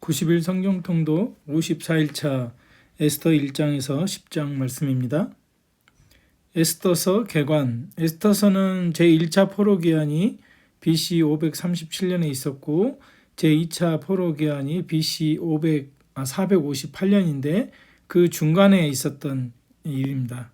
90일 성경통독 54일차 에스더 1장에서 10장 말씀입니다. 에스더서 개관. 에스더서는 제1차 포로기한이 BC 537년에 있었고 제2차 포로기한이 BC 458년인데 그 중간에 있었던 일입니다.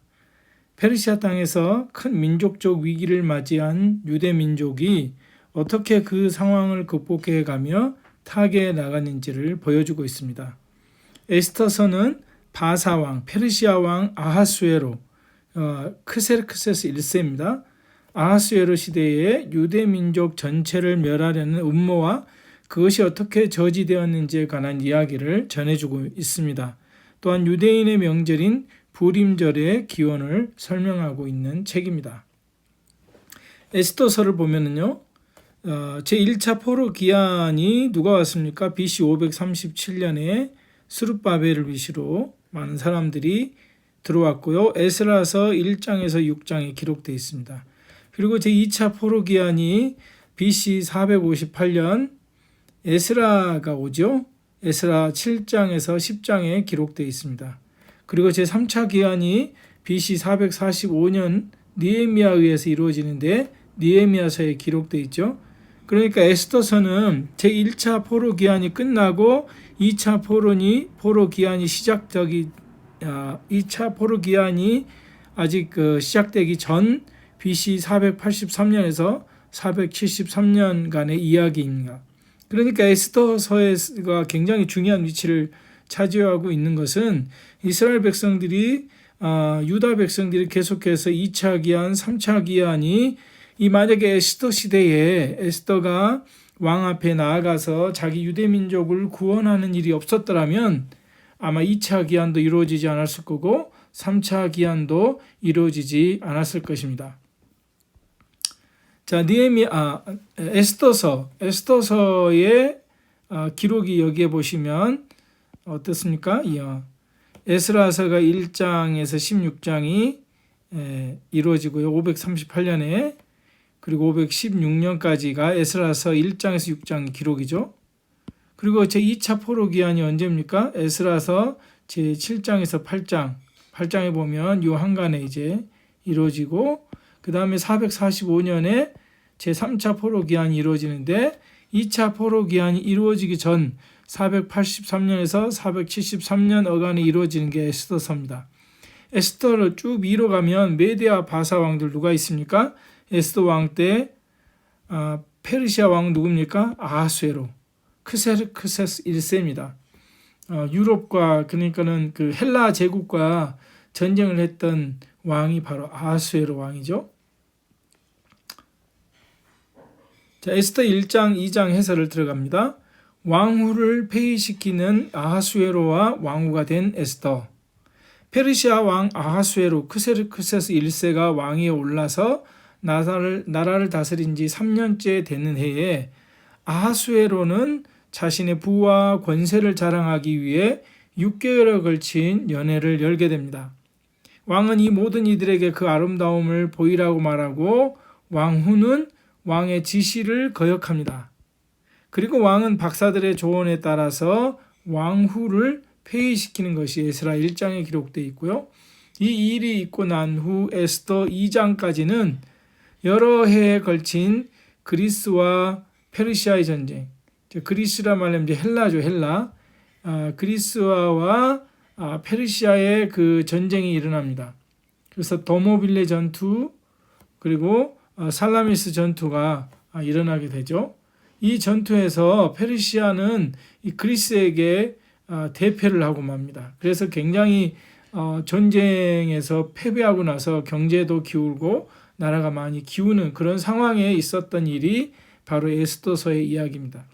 페르시아 땅에서 큰 민족적 위기를 맞이한 유대 민족이 어떻게 그 상황을 극복해 가며 타개해 나갔는지를 보여주고 있습니다. 에스더서는 바사왕, 페르시아 왕 아하수에로, 크세르크세스 1세입니다. 아하수에로 시대에 유대 민족 전체를 멸하려는 음모와 그것이 어떻게 저지되었는지에 관한 이야기를 전해주고 있습니다. 또한 유대인의 명절인 부림절의 기원을 설명하고 있는 책입니다. 에스더서를 보면은요, 제1차 포로 기한이 누가 왔습니까? BC 537년에 스룹바벨을 위시로 많은 사람들이 들어왔고요. 에스라서 1장에서 6장에 기록되어 있습니다. 그리고 제2차 포로 기한이 BC 458년 에스라가 오죠. 에스라 7장에서 10장에 기록되어 있습니다. 그리고 제3차 기한이 BC 445년 느헤미야에 의해서 이루어지는데 느헤미야서에 기록되어 있죠. 그러니까 에스더서는 제1차 포로 기한이 끝나고 2차 포로 기한이 시작되기 2차 포로 기한이 아직 시작되기 전 BC 483년에서 473년간의 이야기입니다. 그러니까 에스더서가 굉장히 중요한 위치를 차지하고 있는 것은 이스라엘 백성들이 유다 백성들이 계속해서 2차 기한, 3차 기한이 이 만약에 에스더 시대에 에스더가 왕 앞에 나아가서 자기 유대 민족을 구원하는 일이 없었더라면 아마 2차 기한도 이루어지지 않았을 거고 3차 기한도 이루어지지 않았을 것입니다. 자, 에스더서의 기록이 여기에 보시면 어떻습니까? 에스라서가 1장에서 16장이 이루어지고요. 538년에 그리고 516년까지가 에스라서 1장에서 6장 기록이죠. 그리고 제2차 포로 기한이 언제입니까? 에스라서 제7장에서 8장에 보면 요 한간에 이제 이루어지고 그 다음에 445년에 제3차 포로 기한이 이루어지는데 2차 포로 기한이 이루어지기 전 483년에서 473년 어간에 이루어지는 게 에스더서입니다. 에스더를 쭉 위로 가면 메데아 바사 왕들 누가 있습니까? 에스더 왕 때 페르시아 왕 누굽니까? 아하수에로, 크세르크세스 1세입니다. 유럽과 그러니까는 그 헬라 제국과 전쟁을 했던 왕이 바로 아하수에로 왕이죠. 자, 에스더 1장, 2장 해설을 들어갑니다. 왕후를 폐위시키는 아하수에로와 왕후가 된 에스더. 페르시아 왕 아하수에로 크세르크세스 1세가 왕위에 올라서 나라를 다스린 지 3년째 되는 해에 아하수에로는 자신의 부와 권세를 자랑하기 위해 6개월에 걸친 연회를 열게 됩니다. 왕은 이 모든 이들에게 그 아름다움을 보이라고 말하고 왕후는 왕의 지시를 거역합니다. 그리고 왕은 박사들의 조언에 따라서 왕후를 폐위시키는 것이 에스라 1장에 기록되어 있고요. 이 일이 있고 난 후 에스더 2장까지는 여러 해에 걸친 그리스와 페르시아의 전쟁, 그리스라 말하면 이제 헬라죠, 헬라. 그리스와 페르시아의 그 전쟁이 일어납니다. 그래서 더모빌레 전투 그리고 살라미스 전투가 일어나게 되죠. 이 전투에서 페르시아는 이 그리스에게 대패를 하고 맙니다. 그래서 굉장히 전쟁에서 패배하고 나서 경제도 기울고 나라가 많이 기우는 그런 상황에 있었던 일이 바로 에스더서의 이야기입니다.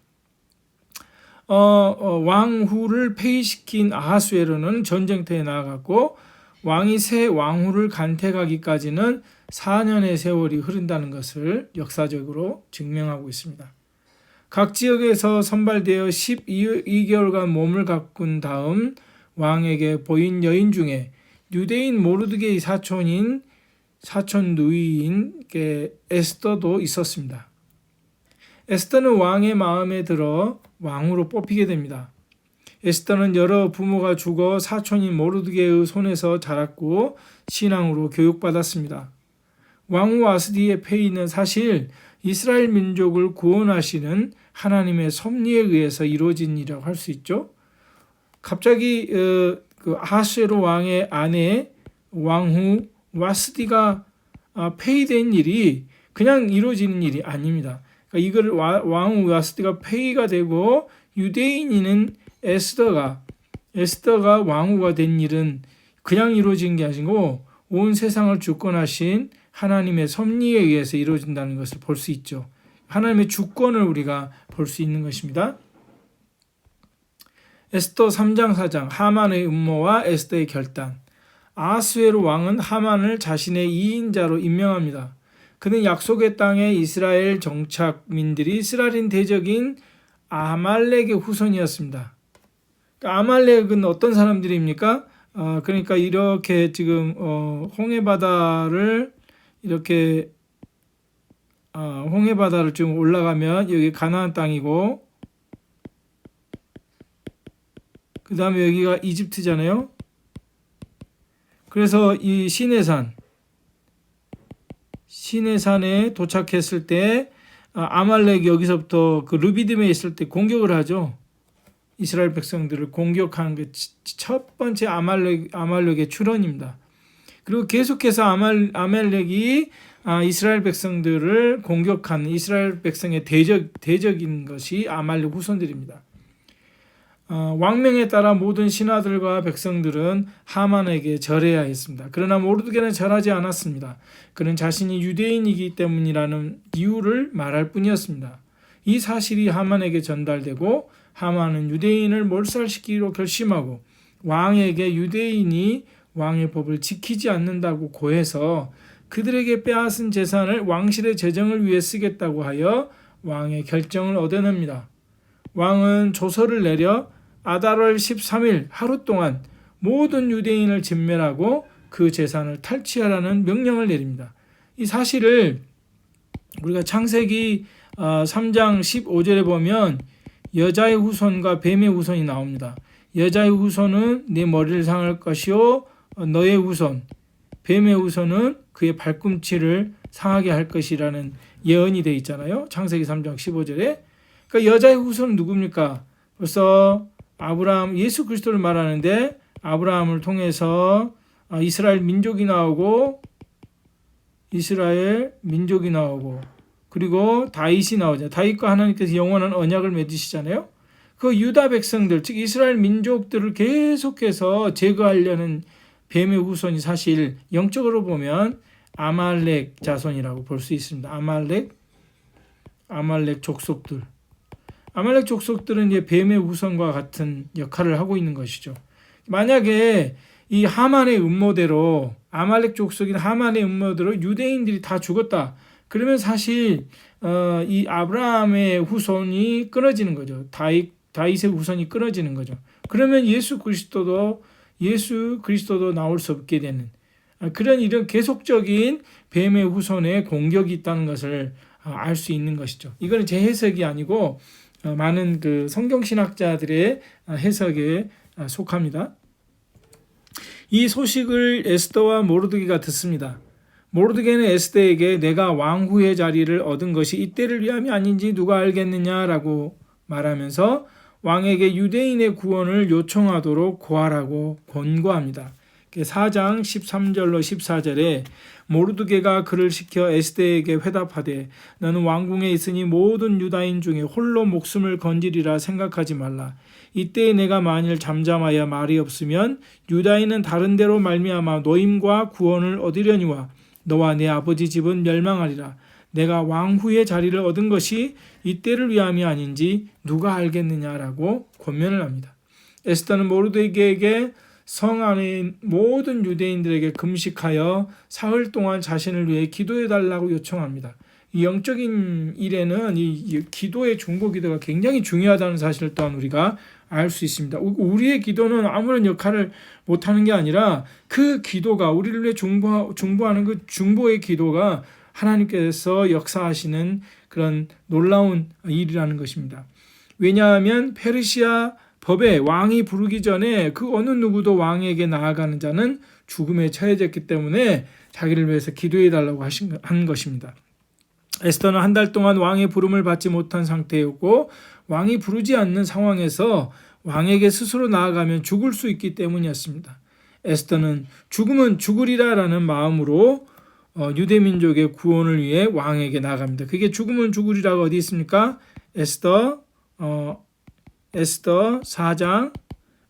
왕후를 폐위시킨 아하수에로는 전쟁터에 나아갔고 왕이 새 왕후를 간택하기까지는 4년의 세월이 흐른다는 것을 역사적으로 증명하고 있습니다. 각 지역에서 선발되어 12개월간 몸을 가꾼 다음 왕에게 보인 여인 중에 유대인 모르드게의 사촌 누이인 에스더도 있었습니다. 에스더는 왕의 마음에 들어 왕으로 뽑히게 됩니다. 에스더는 여러 부모가 죽어 사촌인 모르드게의 손에서 자랐고 신앙으로 교육받았습니다. 왕후 와스디의 폐위는 사실 이스라엘 민족을 구원하시는 하나님의 섭리에 의해서 이루어진 일이라고 할 수 있죠. 갑자기 그 아하수에로 왕의 아내 왕후 와스디가 폐위된 일이 그냥 이루어지는 일이 아닙니다. 그러니까 이걸 왕후 와스디가 폐위가 되고 유대인인 에스더가 왕후가 된 일은 그냥 이루어진 게 아니고 온 세상을 주권하신 하나님의 섭리에 의해서 이루어진다는 것을 볼 수 있죠. 하나님의 주권을 우리가 볼 수 있는 것입니다. 에스더 3장 4장 하만의 음모와 에스더의 결단. 아하수에로 왕은 하만을 자신의 2인자로 임명합니다. 그는 약속의 땅에 이스라엘 정착민들이 쓰라린 대적인 아말렉의 후손이었습니다. 아말렉은 어떤 사람들입니까? 그러니까 이렇게 지금 홍해바다를 이렇게 홍해바다를 좀 올라가면 여기 가나안 땅이고 그 다음에 여기가 이집트잖아요. 그래서 이 시내산에 도착했을 때 아말렉이 여기서부터 그 르비딤에 있을 때 공격을 하죠. 이스라엘 백성들을 공격하는 게 첫 번째 아말렉의 출현입니다. 그리고 계속해서 아말렉이 이스라엘 백성들을 공격하는 이스라엘 백성의 대적인 것이 아말렉 후손들입니다. 왕명에 따라 모든 신하들과 백성들은 하만에게 절해야 했습니다. 그러나 모르드게는 절하지 않았습니다. 그는 자신이 유대인이기 때문이라는 이유를 말할 뿐이었습니다. 이 사실이 하만에게 전달되고 하만은 유대인을 몰살시키기로 결심하고 왕에게 유대인이 왕의 법을 지키지 않는다고 고해서 그들에게 빼앗은 재산을 왕실의 재정을 위해 쓰겠다고 하여 왕의 결정을 얻어냅니다. 왕은 조서를 내려 아달월 13일 하루 동안 모든 유대인을 진멸하고 그 재산을 탈취하라는 명령을 내립니다. 이 사실을 우리가 창세기 3장 15절에 보면 여자의 후손과 뱀의 후손이 나옵니다. 여자의 후손은 네 머리를 상할 것이요 너의 후손 뱀의 후손은 그의 발꿈치를 상하게 할 것이라는 예언이 되어 있잖아요. 창세기 3장 15절에. 그러니까 여자의 후손은 누굽니까? 벌써 아브라함 예수 그리스도를 말하는데 아브라함을 통해서 이스라엘 민족이 나오고 그리고 다윗이 나오죠. 다윗과 하나님께서 영원한 언약을 맺으시잖아요. 그 유다 백성들 즉 이스라엘 민족들을 계속해서 제거하려는 뱀의 후손이 사실 영적으로 보면 아말렉 자손이라고 볼 수 있습니다. 아말렉 족속들. 아말렉 족속들은 이제 뱀의 후손과 같은 역할을 하고 있는 것이죠. 만약에 이 하만의 음모대로 아말렉 족속인 하만의 음모대로 유대인들이 다 죽었다. 그러면 사실 이 아브라함의 후손이 끊어지는 거죠. 다윗의 후손이 끊어지는 거죠. 그러면 예수 그리스도도 나올 수 없게 되는 그런 이런 계속적인 뱀의 후손의 공격이 있다는 것을 알 수 있는 것이죠. 이거는 제 해석이 아니고 많은 그 성경신학자들의 해석에 속합니다. 이 소식을 에스더와 모르드게가 듣습니다. 모르드게는 에스더에게 내가 왕후의 자리를 얻은 것이 이때를 위함이 아닌지 누가 알겠느냐라고 말하면서 왕에게 유대인의 구원을 요청하도록 고하라고 권고합니다. 4장 13절로 14절에 모르드게가 그를 시켜 에스더에게 회답하되 너는 왕궁에 있으니 모든 유다인 중에 홀로 목숨을 건지리라 생각하지 말라. 이때 내가 만일 잠잠하여 말이 없으면 유다인은 다른 데로 말미암아 노임과 구원을 얻으려니와 너와 내 아버지 집은 멸망하리라. 내가 왕후의 자리를 얻은 것이 이때를 위함이 아닌지 누가 알겠느냐라고 권면을 합니다. 에스더는 모르드게에게 성 안에 모든 유대인들에게 금식하여 사흘 동안 자신을 위해 기도해달라고 요청합니다. 이 영적인 일에는 이 기도의 중보기도가 굉장히 중요하다는 사실을 또한 우리가 알 수 있습니다. 우리의 기도는 아무런 역할을 못하는 게 아니라 그 기도가 우리를 위해 중보하는 그 중보의 기도가 하나님께서 역사하시는 그런 놀라운 일이라는 것입니다. 왜냐하면 페르시아 법에 왕이 부르기 전에 그 어느 누구도 왕에게 나아가는 자는 죽음에 처해졌기 때문에 자기를 위해서 기도해달라고 한 것입니다. 에스더는 한 달 동안 왕의 부름을 받지 못한 상태였고 왕이 부르지 않는 상황에서 왕에게 스스로 나아가면 죽을 수 있기 때문이었습니다. 에스더는 죽으면 죽으리라라는 마음으로 유대민족의 구원을 위해 왕에게 나아갑니다. 그게 죽으면 죽으리라가 어디 있습니까? 에스더 4장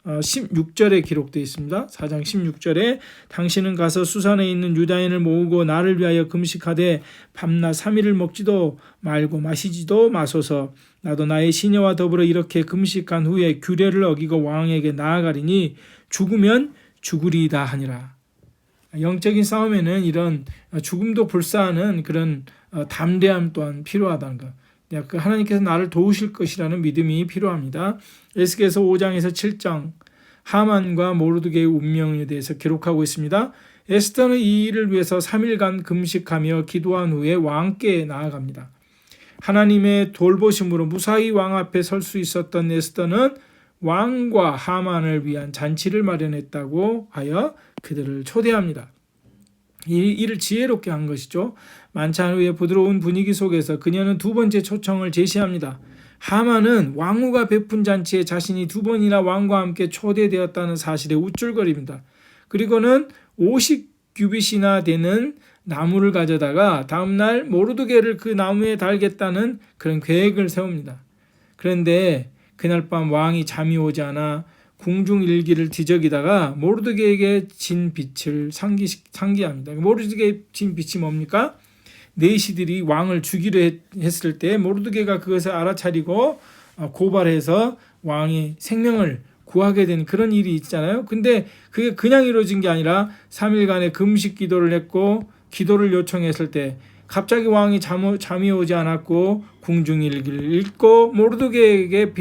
16절에 기록되어 있습니다. 4장 16절에 당신은 가서 수산에 있는 유다인을 모으고 나를 위하여 금식하되 밤낮 3일을 먹지도 말고 마시지도 마소서. 나도 나의 시녀와 더불어 이렇게 금식한 후에 규례를 어기고 왕에게 나아가리니 죽으면 죽으리이다 하니라. 영적인 싸움에는 이런 죽음도 불사하는 그런 담대함 또한 필요하다는 것. 하나님께서 나를 도우실 것이라는 믿음이 필요합니다. 에스겔서 5장에서 7장 하만과 모르드게의 운명에 대해서 기록하고 있습니다. 에스더는 이 일을 위해서 3일간 금식하며 기도한 후에 왕께 나아갑니다. 하나님의 돌보심으로 무사히 왕 앞에 설 수 있었던 에스더는 왕과 하만을 위한 잔치를 마련했다고 하여 그들을 초대합니다. 이 일을 지혜롭게 한 것이죠. 만찬 후에 부드러운 분위기 속에서 그녀는 두 번째 초청을 제시합니다. 하만은 왕후가 베푼 잔치에 자신이 두 번이나 왕과 함께 초대되었다는 사실에 우쭐거립니다. 그리고는 50규빗이나 되는 나무를 가져다가 다음날 모르드게를 그 나무에 달겠다는 그런 계획을 세웁니다. 그런데 그날 밤 왕이 잠이 오지 않아 궁중 일기를 뒤적이다가 모르드게에게 진 빛을 상기합니다. 모르드게의 진 빛이 뭡니까? 내시들이 왕을 죽이려 했을 때 모르드게가 그것을 알아차리고 고발해서 왕의 생명을 구하게 된 그런 일이 있잖아요. 근데 그게 그냥 이루어진 게 아니라 3일간의 금식 기도를 했고 기도를 요청했을 때 갑자기 왕이 잠이 오지 않았고 궁중일기를 읽고 모르드게에게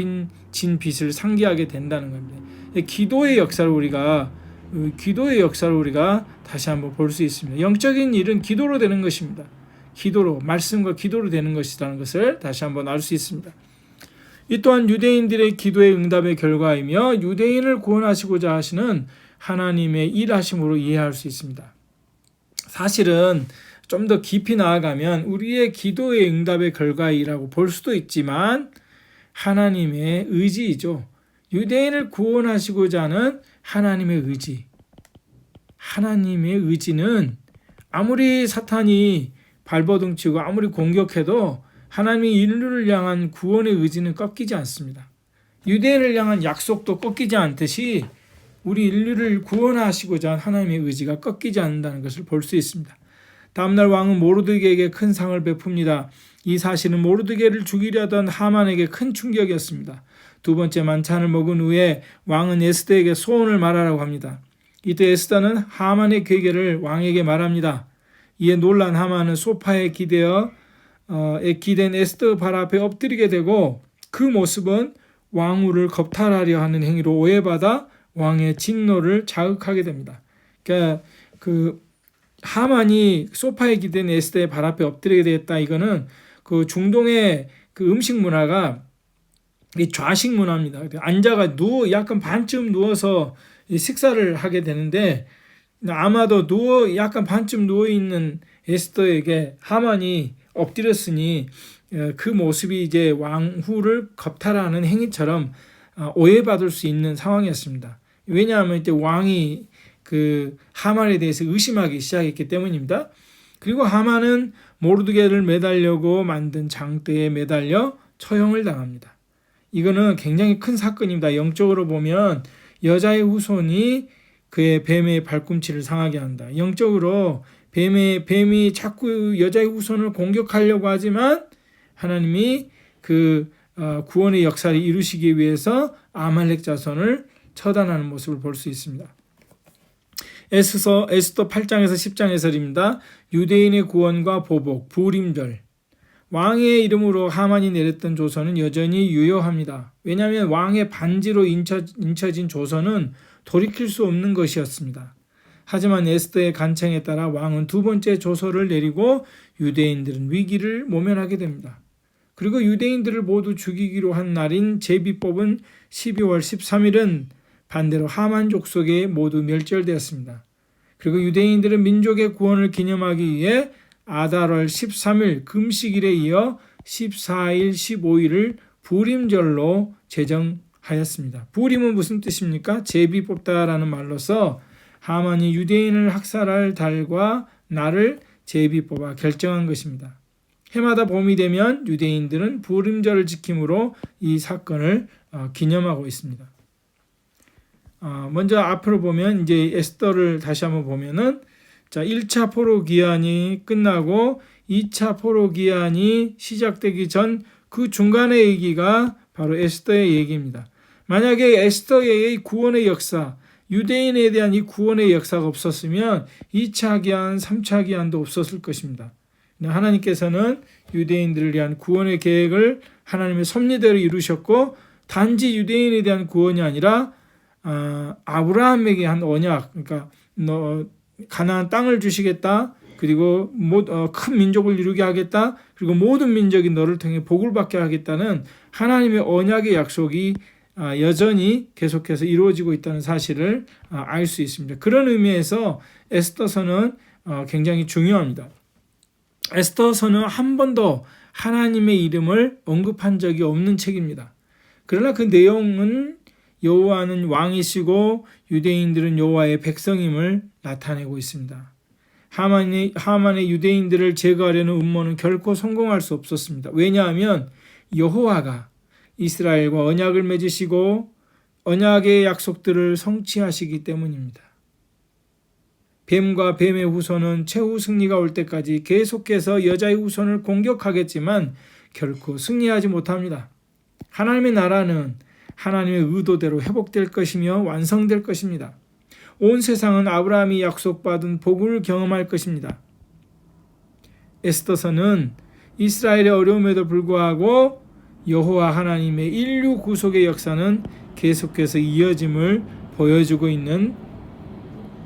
진 빛을 상기하게 된다는 겁니다. 기도의 역사를 우리가 다시 한번 볼 수 있습니다. 영적인 일은 기도로 되는 것입니다. 기도로, 말씀과 기도로 되는 것이라는 것을 다시 한번 알 수 있습니다. 이 또한 유대인들의 기도의 응답의 결과이며 유대인을 구원하시고자 하시는 하나님의 일하심으로 이해할 수 있습니다. 사실은 좀 더 깊이 나아가면 우리의 기도의 응답의 결과이라고 볼 수도 있지만 하나님의 의지이죠. 유대인을 구원하시고자 하는 하나님의 의지. 하나님의 의지는 아무리 사탄이 발버둥치고 아무리 공격해도 하나님의 인류를 향한 구원의 의지는 꺾이지 않습니다. 유대인을 향한 약속도 꺾이지 않듯이 우리 인류를 구원하시고자 한 하나님의 의지가 꺾이지 않는다는 것을 볼 수 있습니다. 다음날 왕은 모르드게에게 큰 상을 베풉니다. 이 사실은 모르드게를 죽이려던 하만에게 큰 충격이었습니다. 두 번째 만찬을 먹은 후에 왕은 에스더에게 소원을 말하라고 합니다. 이때 에스더는 하만의 괴계를 왕에게 말합니다. 이에 놀란 하만은 소파에 기댄 에스더 발 앞에 엎드리게 되고 그 모습은 왕후를 겁탈하려 하는 행위로 오해받아 왕의 진노를 자극하게 됩니다. 그러니까 하만이 소파에 기댄 에스더의 발 앞에 엎드리게 되었다. 이거는 그 중동의 그 음식 문화가 좌식 문화입니다. 앉아가 약간 반쯤 누워서 식사를 하게 되는데 아마도 약간 반쯤 누워 있는 에스더에게 하만이 엎드렸으니 그 모습이 이제 왕후를 겁탈하는 행위처럼 오해받을 수 있는 상황이었습니다. 왜냐하면 이제 왕이 그 하만에 대해서 의심하기 시작했기 때문입니다. 그리고 하만은 모르드게를 매달려고 만든 장대에 매달려 처형을 당합니다. 이거는 굉장히 큰 사건입니다. 영적으로 보면 여자의 후손이 그의 뱀의 발꿈치를 상하게 한다. 영적으로 뱀이 자꾸 여자의 후손을 공격하려고 하지만 하나님이 그 구원의 역사를 이루시기 위해서 아말렉 자손을 처단하는 모습을 볼 수 있습니다. 에스더 8장에서 10장 해설입니다. 유대인의 구원과 보복, 부림절. 왕의 이름으로 하만이 내렸던 조서는 여전히 유효합니다. 왜냐하면 왕의 반지로 인쳐진 조서는 돌이킬 수 없는 것이었습니다. 하지만 에스더의 간청에 따라 왕은 두 번째 조서를 내리고 유대인들은 위기를 모면하게 됩니다. 그리고 유대인들을 모두 죽이기로 한 날인 제비뽑은 12월 13일은 반대로 하만 족속에 모두 멸절되었습니다. 그리고 유대인들은 민족의 구원을 기념하기 위해 아달월 13일 금식일에 이어 14일, 15일을 부림절로 제정하였습니다. 부림은 무슨 뜻입니까? 제비 뽑다라는 말로서 하만이 유대인을 학살할 달과 날을 제비 뽑아 결정한 것입니다. 해마다 봄이 되면 유대인들은 부림절을 지킴으로 이 사건을 기념하고 있습니다. 먼저 앞으로 보면 이제 에스더를 다시 한번 보면은 자, 1차 포로 기한이 끝나고 2차 포로 기한이 시작되기 전 그 중간의 얘기가 바로 에스더의 얘기입니다. 만약에 에스더의 구원의 역사, 유대인에 대한 이 구원의 역사가 없었으면 2차 기한, 3차 기한도 없었을 것입니다. 하나님께서는 유대인들을 위한 구원의 계획을 하나님의 섭리대로 이루셨고 단지 유대인에 대한 구원이 아니라 아브라함에게 한 언약, 그러니까 가나안 땅을 주시겠다. 그리고 큰 민족을 이루게 하겠다. 그리고 모든 민족이 너를 통해 복을 받게 하겠다는 하나님의 언약의 약속이 여전히 계속해서 이루어지고 있다는 사실을 알 수 있습니다. 그런 의미에서 에스더서는 굉장히 중요합니다. 에스더서는 한 번도 하나님의 이름을 언급한 적이 없는 책입니다. 그러나 그 내용은 여호와는 왕이시고 유대인들은 여호와의 백성임을 나타내고 있습니다. 하만의 유대인들을 제거하려는 음모는 결코 성공할 수 없었습니다. 왜냐하면 여호와가 이스라엘과 언약을 맺으시고 언약의 약속들을 성취하시기 때문입니다. 뱀과 뱀의 후손은 최후 승리가 올 때까지 계속해서 여자의 후손을 공격하겠지만 결코 승리하지 못합니다. 하나님의 나라는 하나님의 의도대로 회복될 것이며 완성될 것입니다. 온 세상은 아브라함이 약속받은 복을 경험할 것입니다. 에스더서는 이스라엘의 어려움에도 불구하고 여호와 하나님의 인류 구속의 역사는 계속해서 이어짐을 보여주고 있는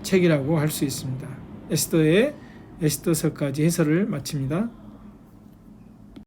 책이라고 할 수 있습니다. 에스더의 에스더서까지 해설을 마칩니다.